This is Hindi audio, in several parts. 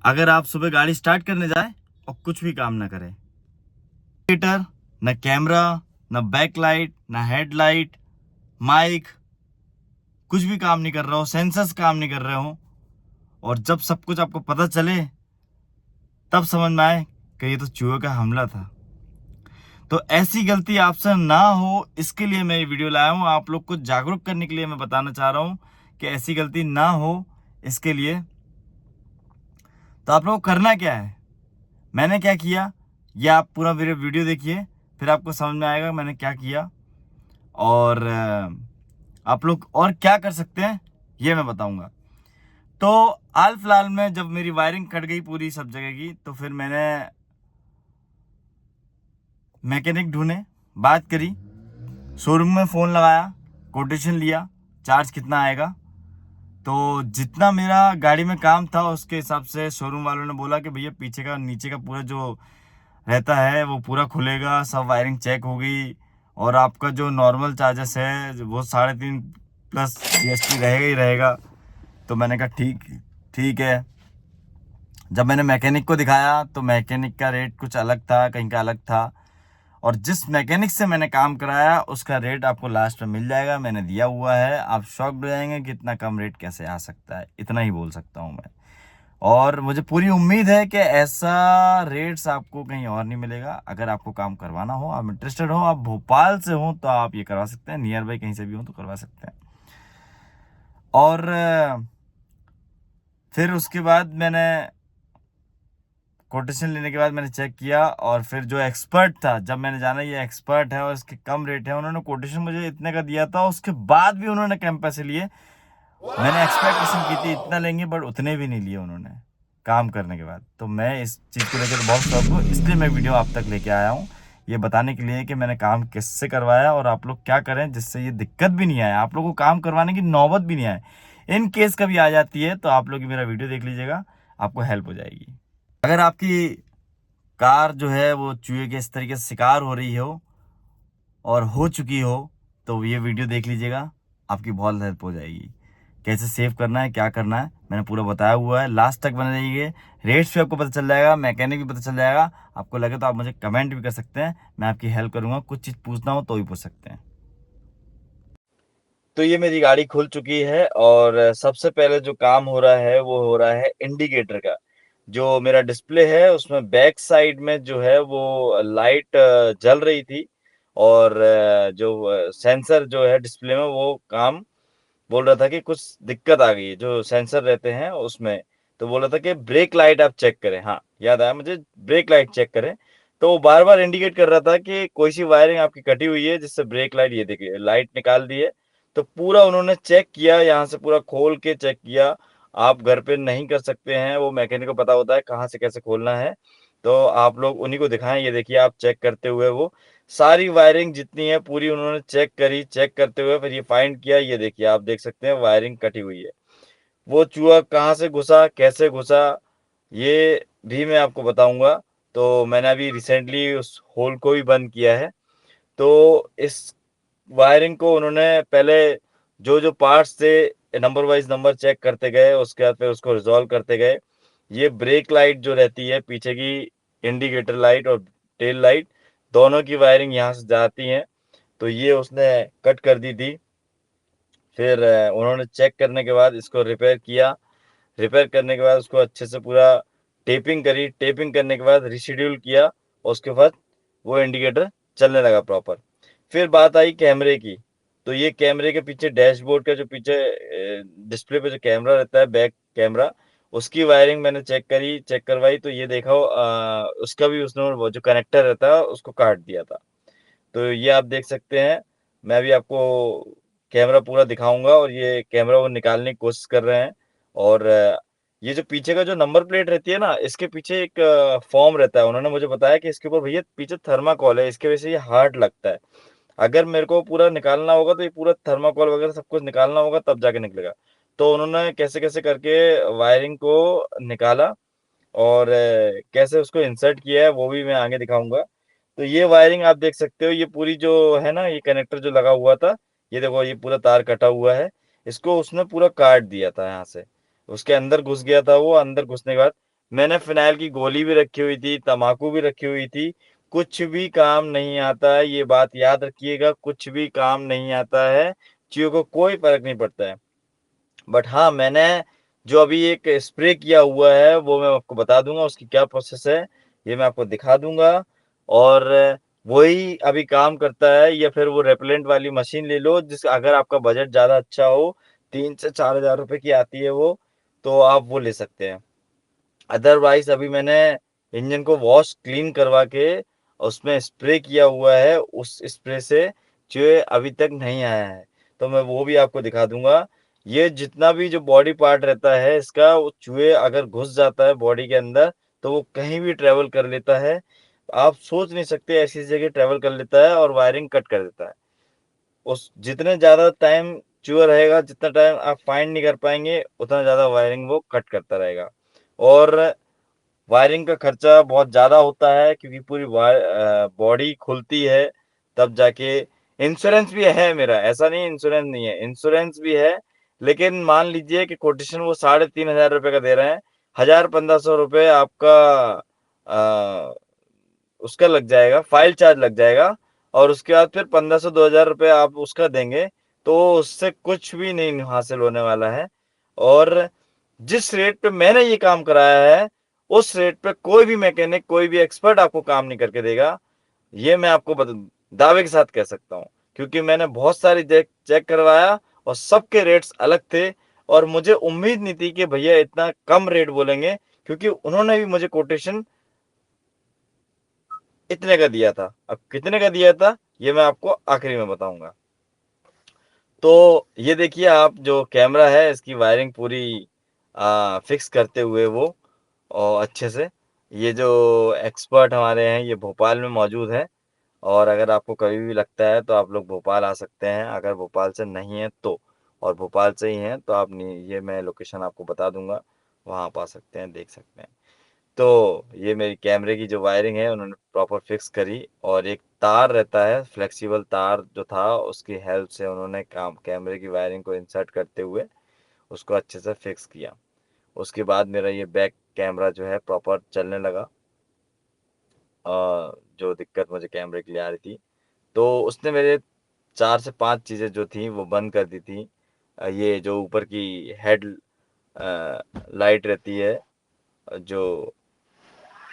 अगर आप सुबह गाड़ी स्टार्ट करने जाए और कुछ भी काम ना करें, इंडिकेटर, न कैमरा, न बैक लाइट, न हेडलाइट, माइक, कुछ भी काम नहीं कर रहा हो, सेंसर्स काम नहीं कर रहे हो, और जब सब कुछ आपको पता चले तब समझ में आए कि ये तो चूहे का हमला था। तो ऐसी गलती आपसे ना हो, इसके लिए मैं ये वीडियो लाया हूँ। आप लोग को जागरूक करने के लिए मैं बताना चाह रहा हूँ कि ऐसी गलती ना हो। इसके लिए तो आप लोगों को करना क्या है, मैंने क्या किया, ये आप पूरा मेरे वीडियो देखिए, फिर आपको समझ में आएगा मैंने क्या किया। और आप लोग और क्या कर सकते हैं ये मैं बताऊंगा। तो हाल फिलहाल में जब मेरी वायरिंग कट गई पूरी सब जगह की, तो फिर मैंने मैकेनिक ढूंढे, बात करी, शोरूम में फ़ोन लगाया, कोटेशन लिया, चार्ज कितना आएगा। तो जितना मेरा गाड़ी में काम था उसके हिसाब से शोरूम वालों ने बोला कि भैया पीछे का नीचे का पूरा जो रहता है वो पूरा खुलेगा, सब वायरिंग चेक होगी, और आपका जो नॉर्मल चार्जेस है वो 3.5 प्लस जीएसटी रहेगा ही रहेगा। तो मैंने कहा ठीक ठीक है। जब मैंने मैकेनिक को दिखाया तो मैकेनिक का रेट कुछ अलग था, कहीं का अलग था, और जिस मैकेनिक से मैंने काम कराया उसका रेट आपको लास्ट में मिल जाएगा, मैंने दिया हुआ है। आप शॉक्ड हो जाएंगे कि इतना कम रेट कैसे आ सकता है, इतना ही बोल सकता हूँ मैं। और मुझे पूरी उम्मीद है कि ऐसा रेट्स आपको कहीं और नहीं मिलेगा। अगर आपको काम करवाना हो, आप इंटरेस्टेड हो, आप भोपाल से हो तो आप ये करवा सकते हैं, नियर बाई कहीं से भी हो तो करवा सकते हैं। और फिर उसके बाद मैंने कोटेशन लेने के बाद मैंने चेक किया, और फिर जो एक्सपर्ट था, जब मैंने जाना ये एक्सपर्ट है और इसके कम रेट है, उन्होंने कोटेशन मुझे इतने का दिया था, उसके बाद भी उन्होंने कम पैसे लिए। मैंने एक्सपेक्टेशन की थी इतना लेंगे, बट उतने भी नहीं लिए उन्होंने काम करने के बाद। तो मैं इस चीज़ को लेकर बहुत शौक हूँ, इसलिए मैं वीडियो आप तक लेके आया हूँ, ये बताने के लिए कि मैंने काम किससे करवाया और आप लोग क्या करें जिससे ये दिक्कत भी नहीं आए, आप लोगों को काम करवाने की नौबत भी नहीं आए। इन केस कभी आ जाती है तो आप लोग मेरा वीडियो देख लीजिएगा, आपको हेल्प हो जाएगी। अगर आपकी कार जो है वो चूहे के इस तरीके से शिकार हो रही हो और हो चुकी हो, तो ये वीडियो देख लीजिएगा, आपकी बहुत हेल्प हो जाएगी। कैसे सेव करना है, क्या करना है, मैंने पूरा बताया हुआ है, लास्ट तक बने रहिए। रेट्स भी आपको पता चल जाएगा, मैकेनिक भी पता चल जाएगा। आपको लगे तो आप मुझे कमेंट भी कर सकते हैं, मैं आपकी हेल्प करूंगा। कुछ चीज़ पूछना हो तो भी पूछ सकते हैं। तो ये मेरी गाड़ी खुल चुकी है, और सबसे पहले जो काम हो रहा है वो हो रहा है इंडिकेटर का। जो मेरा डिस्प्ले है उसमें बैक साइड में जो है वो लाइट जल रही थी, और जो सेंसर जो है डिस्प्ले में वो काम बोल रहा था कि कुछ दिक्कत आ गई है जो सेंसर रहते हैं उसमें। तो बोल रहा था कि ब्रेक लाइट आप चेक करें। हाँ, याद आया मुझे, ब्रेक लाइट चेक करें। तो वो बार बार इंडिकेट कर रहा था कि कोई सी वायरिंग आपकी कटी हुई है जिससे ब्रेक लाइट, ये देखिए लाइट निकाल दी है। तो पूरा उन्होंने चेक किया, यहाँ से पूरा खोल के चेक किया। आप घर पे नहीं कर सकते हैं, वो मैकेनिक को पता होता है कहाँ से कैसे खोलना है। तो आप लोग उन्हीं को दिखाएं। ये देखिए आप चेक करते हुए वो सारी वायरिंग जितनी है पूरी उन्होंने चेक करी। चेक करते हुए फिर ये फाइंड किया, ये देखिए आप देख सकते हैं वायरिंग कटी हुई है। वो चूहा कहाँ से घुसा, कैसे घुसा, ये भी मैं आपको बताऊंगा। तो मैंने अभी रिसेंटली उस होल को भी बंद किया है। तो इस वायरिंग को उन्होंने पहले जो जो पार्ट्स थे नंबर वाइज नंबर चेक करते गए, उसके बाद फिर उसको रिजॉल्व करते गए। ये ब्रेक लाइट जो रहती है पीछे की, इंडिकेटर लाइट और टेल लाइट, दोनों की वायरिंग यहाँ से जाती है। तो ये उसने कट कर दी थी। फिर उन्होंने चेक करने के बाद इसको रिपेयर किया। रिपेयर करने के बाद उसको अच्छे से पूरा टेपिंग करी। टेपिंग करने के बाद रिशेड्यूल किया, और उसके बाद वो इंडिकेटर चलने लगा प्रॉपर। फिर बात आई कैमरे की। तो ये कैमरे के पीछे डैशबोर्ड का जो पीछे डिस्प्ले पे जो कैमरा रहता है, बैक कैमरा, उसकी वायरिंग मैंने चेक करी, चेक करवाई। तो ये देखो उसका भी उसने वो जो कनेक्टर रहता है उसको काट दिया था। तो ये आप देख सकते हैं। मैं अभी आपको कैमरा पूरा दिखाऊंगा, और ये कैमरा वो निकालने की कोशिश कर रहे हैं। और ये जो पीछे का जो नंबर प्लेट रहती है ना, इसके पीछे एक फॉर्म रहता है। उन्होंने मुझे बताया कि इसके ऊपर भैया पीछे थर्माकोल है, इसके वजह से ये हार्ड लगता है। अगर मेरे को पूरा निकालना होगा तो ये पूरा थर्माकोल वगैरह सब कुछ निकालना होगा, तब जाके निकलेगा। तो उन्होंने कैसे कैसे करके वायरिंग को निकाला, और कैसे उसको इंसर्ट किया है वो भी मैं आगे दिखाऊंगा। तो ये वायरिंग आप देख सकते हो, ये पूरी जो है ना, ये कनेक्टर जो लगा हुआ था, ये देखो ये पूरा तार कटा हुआ है। इसको उसने पूरा काट दिया था यहाँ से, उसके अंदर घुस गया था वो। अंदर घुसने के बाद मैंने फ़िनाइल की गोली भी रखी हुई थी, तम्बाकू भी रखी हुई थी, कुछ भी काम नहीं आता है, ये बात याद रखिएगा, कुछ भी काम नहीं आता है, चीज़ों को कोई फ़र्क नहीं पड़ता है। बट हाँ, मैंने जो अभी एक स्प्रे किया हुआ है, वो मैं आपको बता दूँगा उसकी क्या प्रोसेस है, ये मैं आपको दिखा दूँगा और वही अभी काम करता है या फिर वो रेपेलेंट वाली मशीन ले लो जिस अगर आपका बजट ज़्यादा अच्छा हो, 3 से 4,000 रुपए की आती है वो, तो आप वो ले सकते हैं। अदरवाइज़ अभी मैंने इंजन को वॉश क्लीन करवा के उसमें स्प्रे किया हुआ है, उस स्प्रे से चूहे अभी तक नहीं आया है। तो मैं वो भी आपको दिखा दूँगा। ये जितना भी जो बॉडी पार्ट रहता है इसका वो चूहे अगर घुस जाता है बॉडी के अंदर, तो वो कहीं भी ट्रैवल कर लेता है। आप सोच नहीं सकते ऐसी जगह ट्रैवल कर लेता है और वायरिंग कट कर देता है। उस जितने ज़्यादा टाइम चूहा रहेगा, जितना टाइम आप फाइंड नहीं कर पाएँगे, उतना ज़्यादा वायरिंग वो कट करता रहेगा। और वायरिंग का खर्चा बहुत ज़्यादा होता है क्योंकि पूरी बॉडी खुलती है तब जाके इंश्योरेंस भी है मेरा, ऐसा नहीं इंश्योरेंस नहीं है, इंश्योरेंस भी है। लेकिन मान लीजिए कि कोटेशन वो 3,500 रुपए का दे रहे हैं, 1,000-1,500 रुपए आपका अ, उसका लग जाएगा, फाइल चार्ज लग जाएगा और उसके बाद फिर 1,500-2,000 रुपए आप उसका देंगे, तो उससे कुछ भी नहीं हासिल होने वाला है। और जिस रेट पे मैंने ये काम कराया है, उस रेट पे कोई भी मैकेनिक, कोई भी एक्सपर्ट आपको काम नहीं करके देगा। ये मैं आपको दावे के साथ कह सकता हूँ, क्योंकि मैंने बहुत सारी चेक चेक करवाया और सबके रेट्स अलग थे और मुझे उम्मीद नहीं थी कि भैया इतना कम रेट बोलेंगे, क्योंकि उन्होंने भी मुझे कोटेशन इतने का दिया था। अब कितने का दिया था, ये मैं आपको आखिरी में बताऊँगा। तो ये देखिए आप जो कैमरा है इसकी वायरिंग पूरी फिक्स करते हुए वो और अच्छे से, ये जो एक्सपर्ट हमारे हैं ये भोपाल में मौजूद है और अगर आपको कभी भी लगता है तो आप लोग भोपाल आ सकते हैं, अगर भोपाल से नहीं हैं तो। और भोपाल से ही हैं तो आप नहीं, ये मैं लोकेशन आपको बता दूँगा, वहाँ आप आ सकते हैं, देख सकते हैं। तो ये मेरी कैमरे की जो वायरिंग है उन्होंने प्रॉपर फिक्स करी और एक तार रहता है, फ्लेक्सिबल तार जो था उसकी हेल्प से उन्होंने काम कैमरे की वायरिंग को इंसर्ट करते हुए उसको अच्छे से फिक्स किया। उसके बाद मेरा ये बैक कैमरा जो है प्रॉपर चलने लगा। जो दिक्कत मुझे कैमरे के लिए आ रही थी, तो उसने मेरे 4 से 5 चीज़ें जो थी वो बंद कर दी थी। ये जो ऊपर की हेड लाइट रहती है, जो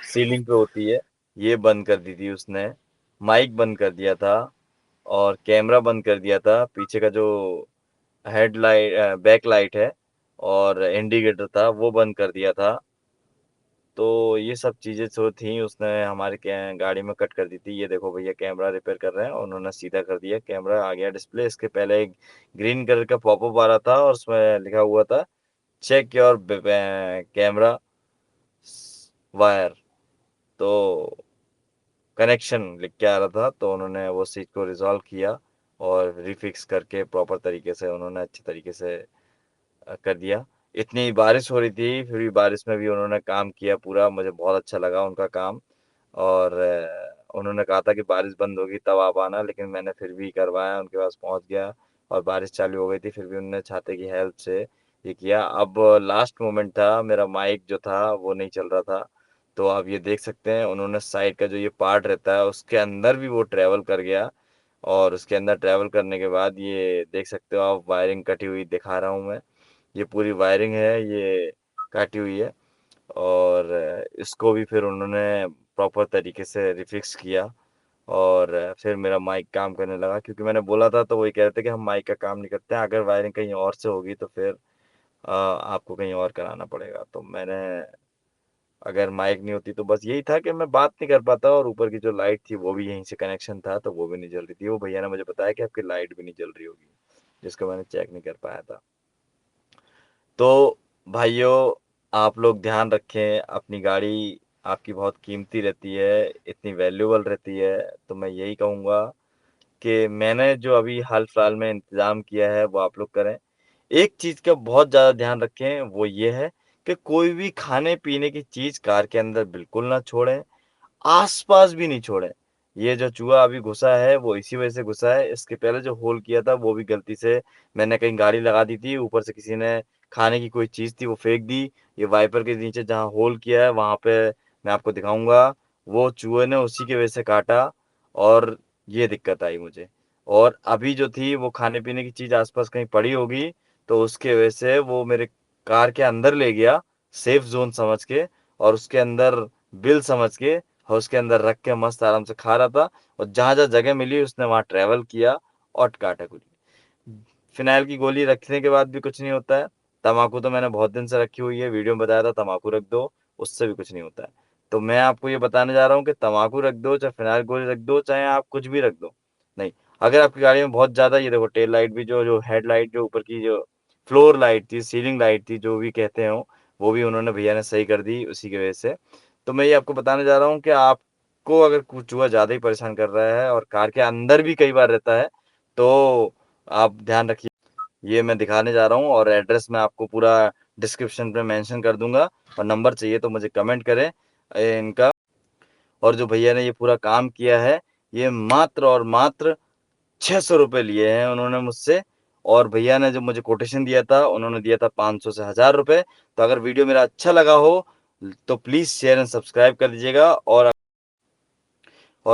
सीलिंग पे होती है, ये बंद कर दी थी उसने। माइक बंद कर दिया था और कैमरा बंद कर दिया था। पीछे का जो बैक लाइट है और इंडिकेटर था वो बंद कर दिया था। तो ये सब चीज़ें जो थी उसने हमारी कै गाड़ी में कट कर दी थी। ये देखो भैया कैमरा रिपेयर कर रहे हैं और उन्होंने सीधा कर दिया, कैमरा आ गया डिस्प्ले। इसके पहले एक ग्रीन कलर का पॉपअप आ रहा था और उसमें लिखा हुआ था चेक योर कैमरा वायर। तो कनेक्शन लिख के आ रहा था, तो उन्होंने वो चीज़ को रिज़ॉल्व किया और रीफ़िक्स करके प्रॉपर तरीके से उन्होंने अच्छे तरीके से कर दिया। इतनी बारिश हो रही थी, फिर भी बारिश में भी उन्होंने काम किया पूरा, मुझे बहुत अच्छा लगा उनका काम। और उन्होंने कहा था कि बारिश बंद होगी तब आप आना, लेकिन मैंने फिर भी करवाया, उनके पास पहुँच गया और बारिश चालू हो गई थी, फिर भी उन्होंने छाते की हेल्प से ये किया। अब लास्ट मोमेंट था, मेरा माइक जो था वो नहीं चल रहा था, तो आप ये देख सकते हैं उन्होंने साइड का जो ये पार्ट रहता है उसके अंदर भी वो ट्रैवल कर गया और उसके अंदर ट्रैवल करने के बाद ये देख सकते हो आप, वायरिंग कटी हुई दिखा रहा हूँ मैं। ये पूरी वायरिंग है, ये काटी हुई है और इसको भी फिर उन्होंने प्रॉपर तरीके से रिफ़िक्स किया और फिर मेरा माइक काम करने लगा, क्योंकि मैंने बोला था तो वही कह रहे थे कि हम माइक का काम नहीं करते हैं, अगर वायरिंग कहीं और से होगी तो फिर आपको कहीं और कराना पड़ेगा। तो मैंने अगर माइक नहीं होती तो बस यही था कि मैं बात नहीं कर पाता और ऊपर की जो लाइट थी वो भी यहीं से कनेक्शन था तो वो भी नहीं जल रही थी। वो भैया ने मुझे बताया कि आपकी लाइट भी नहीं जल रही होगी, जिसको मैंने चेक नहीं कर पाया था। तो भाइयों, आप लोग ध्यान रखें, अपनी गाड़ी आपकी बहुत कीमती रहती है, इतनी वैल्यूएबल रहती है, तो मैं यही कहूँगा कि मैंने जो अभी हाल-फिलहाल में इंतज़ाम किया है, वो आप लोग करें। एक चीज़ का बहुत ज़्यादा ध्यान रखें, वो ये है कि कोई भी खाने-पीने की चीज़ कार के अंदर बिल्कुल ना छोड़ें, आस-पास भी नहीं छोड़ें। ये जो चूहा अभी घुसा है वो इसी वजह से घुसा है। इसके पहले जो होल किया था वो भी गलती से मैंने कहीं गाड़ी लगा दी थी, ऊपर से किसी ने खाने की कोई चीज़ थी वो फेंक दी। ये वाइपर के नीचे जहाँ होल किया है वहाँ पे मैं आपको दिखाऊँगा, वो चूहे ने उसी की वजह से काटा और ये दिक्कत आई मुझे। और अभी जो थी वो खाने-पीने की चीज़ आस-पास कहीं पड़ी होगी, तो उसके वजह से वो मेरे कार के अंदर ले गया, सेफ ज़ोन समझ के, और उसके अंदर बिल समझ के और उसके अंदर रख के मस्त आराम से खा रहा था, और जहाँ-जहाँ जगह मिली उसने वहाँ ट्रैवल किया और काटा कुछ। फ़िनाइल की गोली रखने के बाद भी कुछ नहीं होता है। तम्बाकू तो मैंने बहुत दिन से रखी हुई है, वीडियो में बताया था तम्बाकू रख दो, उससे भी कुछ नहीं होता है। तो मैं आपको ये बताने जा रहा हूँ कि तम्बाकू रख दो, चाहे फ़िनाइल गोली रख दो, चाहे आप कुछ भी रख दो। नहीं, अगर आपकी गाड़ी में बहुत ज़्यादा ये देखो टेल लाइट भी जो जो हेडलाइट जो ऊपर की जो फ्लोर लाइट थी, सीलिंग लाइट थी, जो भी कहते हो, वो भी उन्होंने भैया ने सही कर दी उसी की वजह से। तो मैं ये आपको बताने जा रहा हूँ कि आपको अगर कुछ चूहा ज़्यादा ही परेशान कर रहा है और कार के अंदर भी कई बार रहता है, तो आप ध्यान रखिए। ये मैं दिखाने जा रहा हूँ और एड्रेस मैं आपको पूरा डिस्क्रिप्शन पे मेंशन कर दूँगा, और नंबर चाहिए तो मुझे कमेंट करें इनका। और जो भैया ने ये पूरा काम किया है, ये मात्र और मात्र ₹600 लिए हैं उन्होंने मुझसे, और भैया ने जो मुझे कोटेशन दिया था, उन्होंने दिया था 500 से ₹1000। तो अगर वीडियो मेरा अच्छा लगा हो, तो प्लीज़ शेयर एंड सब्सक्राइब कर दीजिएगा, और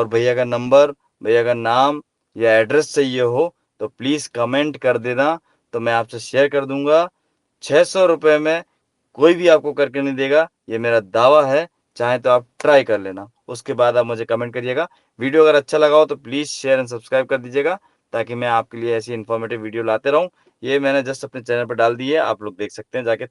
भैया का नंबर, भैया का नाम या एड्रेस चाहिए हो, तो प्लीज़ कमेंट कर देना, तो मैं आपसे शेयर कर दूँगा। ₹600 में कोई भी आपको करके नहीं देगा, ये मेरा दावा है, चाहे तो आप ट्राई कर लेना। उसके बाद आप मुझे कमेंट करिएगा। वीडियो अगर अच्छा लगा हो तो प्लीज़ शेयर एंड सब्सक्राइब कर दीजिएगा, ताकि मैं आपके लिए ऐसी इन्फॉर्मेटिव वीडियो लाते रहूँ। ये मैंने जस्ट अपने चैनल पे डाल दी है, आप लोग देख सकते हैं जाके।